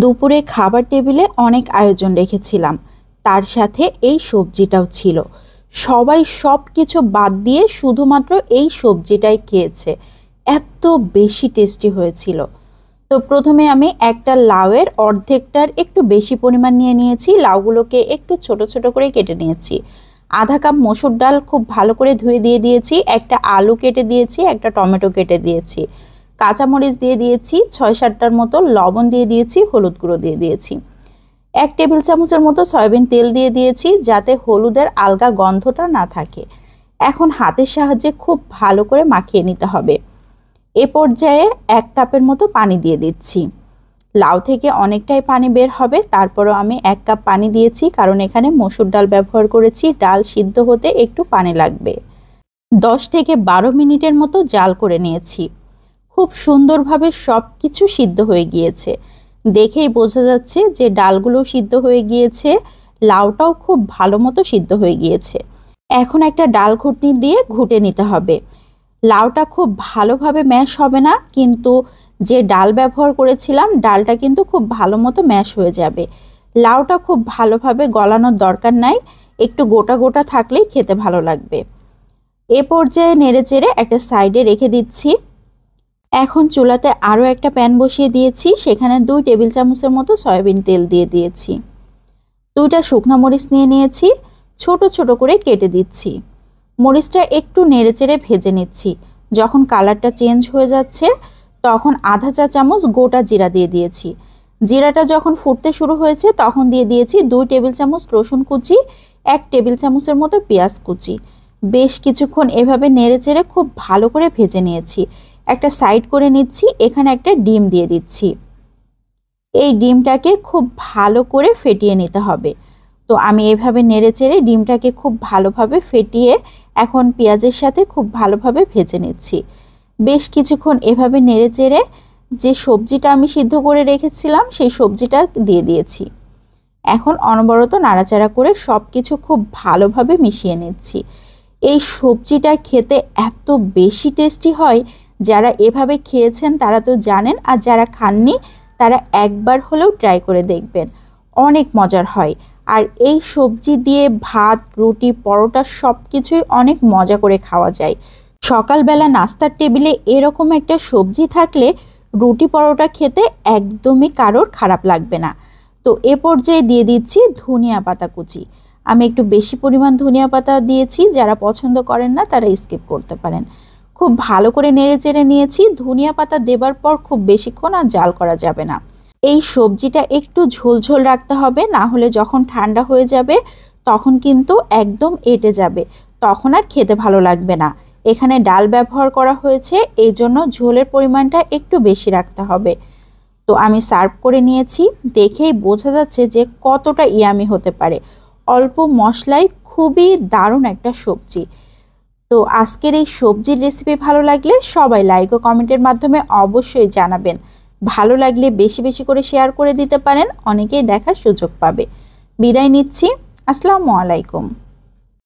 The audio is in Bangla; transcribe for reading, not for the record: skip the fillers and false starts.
দুপুরে খাবার টেবিলে অনেক আয়োজন রেখেছিলাম, তার সাথে এই সবজিটাও ছিল। সবাই সব কিছু বাদ দিয়ে শুধুমাত্র এই সবজিটাই খেয়েছে। এত বেশি টেস্টি হয়েছিল। তো প্রথমে আমি একটা লাউয়ের অর্ধেকটার একটু বেশি পরিমাণ নিয়ে নিয়েছি। লাউগুলোকে একটু ছোট ছোট করে কেটে নিয়েছি। আধা কাপ মসুর ডাল খুব ভালো করে ধুয়ে দিয়ে দিয়েছি। একটা আলু কেটে দিয়েছি, একটা টমেটো কেটে দিয়েছি, কাঁচামরিচ দিয়ে দিয়েছি ৬-৭টার মতো, লবণ দিয়ে দিয়েছি, হলুদ গুঁড়ো দিয়ে দিয়েছি। ১ টেবিল চামচের মতো সয়াবিন তেল দিয়ে দিয়েছি যাতে হলুদের আলগা গন্ধটা না থাকে। এখন হাতের সাহায্যে খুব ভালো করে মাখিয়ে নিতে হবে। এ পর্যায়ে ১ কাপের মতো পানি দিয়ে দিচ্ছি। লাউ থেকে অনেকটাই পানি বের হবে, তারপরও আমি ১ কাপ পানি দিয়েছি কারণ এখানে মসুর ডাল ব্যবহার করেছি। ডাল সিদ্ধ হতে একটু পানি লাগবে। ১০ থেকে ১২ মিনিটের মতো জাল করে নিয়েছি। খুব সুন্দরভাবে সব কিছু সিদ্ধ হয়ে গিয়েছে। দেখেই বোঝা যাচ্ছে যে ডালগুলো সিদ্ধ হয়ে গিয়েছে, লাউটাও খুব ভালো মতো সিদ্ধ হয়ে গিয়েছে। এখন একটা ডাল ঘুটনি দিয়ে ঘুটে নিতে হবে। লাউটা খুব ভালোভাবে ম্যাশ হবে না, কিন্তু যে ডাল ব্যবহার করেছিলাম ডালটা কিন্তু খুব ভালো মতো ম্যাশ হয়ে যাবে। লাউটা খুব ভালোভাবে গলানোর দরকার নাই, একটু গোটা গোটা থাকলেই খেতে ভালো লাগবে। এ পর্যায়ে নেড়েচেড়ে একটা সাইডে রেখে দিচ্ছি। এখন চুলাতে আরও একটা প্যান বসিয়ে দিয়েছি, সেখানে ২ টেবিল চামচের মতো সয়াবিন তেল দিয়ে দিয়েছি। ২টা শুকনো মরিচ নিয়ে নিয়েছি, ছোট ছোট করে কেটে দিচ্ছি। মরিচটা একটু নেড়েচেড়ে ভেজে নিচ্ছি। যখন কালারটা চেঞ্জ হয়ে যাচ্ছে তখন আধা চা চামচ গোটা জিরা দিয়ে দিয়েছি। জিরাটা যখন ফুটতে শুরু হয়েছে তখন দিয়ে দিয়েছি ২ টেবিল চামচ রসুন কুচি, ১ টেবিল চামচের মতো পেঁয়াজ কুচি। বেশ কিছুক্ষণ এভাবে নেড়েচেড়ে খুব ভালো করে ভেজে নিয়েছি। একটা সাইড করে নিচ্ছি। এখানে একটা ডিম দিয়ে দিচ্ছি। এই ডিমটাকে খুব ভালো করে ফেটিয়ে নিতে হবে। তো আমি এভাবে নেড়েচেড়ে ডিমটাকে খুব ভালোভাবে ফেটিয়ে এখন পেঁয়াজের সাথে খুব ভালোভাবে ভেজে নিচ্ছি। বেশ কিছুক্ষণ এভাবে নেড়েচেড়ে যে সবজিটা আমি সিদ্ধ করে রেখেছিলাম সেই সবজিটা দিয়ে দিয়েছি। এখন অনবরত নাড়াচাড়া করে সব কিছু খুব ভালোভাবে মিশিয়ে নিচ্ছি। এই সবজিটা খেতে এত বেশি টেস্টি হয়, যারা এভাবে খেয়েছেন তারা তো জানেন, আর যারা খাননি তারা একবার হলেও ট্রাই করে দেখবেন। অনেক মজার হয়। আর এই সবজি দিয়ে ভাত, রুটি, পরোটা সব কিছুই অনেক মজা করে খাওয়া যায়। সকালবেলা নাস্তার টেবিলে এরকম একটা সবজি থাকলে রুটি পরোটা খেতে একদমই কারোর খারাপ লাগবে না। তো এ পর্যায়ে দিয়ে দিচ্ছি ধনিয়া পাতা কুচি। আমি একটু বেশি পরিমাণ ধনিয়া পাতা দিয়েছি, যারা পছন্দ করেন না তারা স্কিপ করতে পারেন। খুব ভালো করে নেড়েচেড়ে নিয়েছি। ধনিয়া পাতা দেবার পর খুব বেশিক্ষণ আর জাল করা যাবে না। এই সবজিটা একটু ঝোলঝোল রাখতে হবে, না হলে যখন ঠান্ডা হয়ে যাবে তখন কিন্তু একদম এঁটে যাবে, তখন আর খেতে ভালো লাগবে না। এখানে ডাল ব্যবহার করা হয়েছে, এই জন্য ঝোলের পরিমাণটা একটু বেশি রাখতে হবে। তো আমি সার্ভ করে নিয়েছি। দেখেই বোঝা যাচ্ছে যে কতটা ইয়ামি হতে পারে। অল্প মশলায় খুবই দারুণ একটা সবজি। তো আজকের এই সবজির রেসিপি ভালো লাগলে সবাই লাইক ও কমেন্টের মাধ্যমে অবশ্যই জানাবেন। ভালো লাগলে বেশি বেশি করে শেয়ার করে দিতে পারেন, অনেকেই দেখার সুযোগ পাবে। বিদায় নিচ্ছি। আসসালামু আলাইকুম।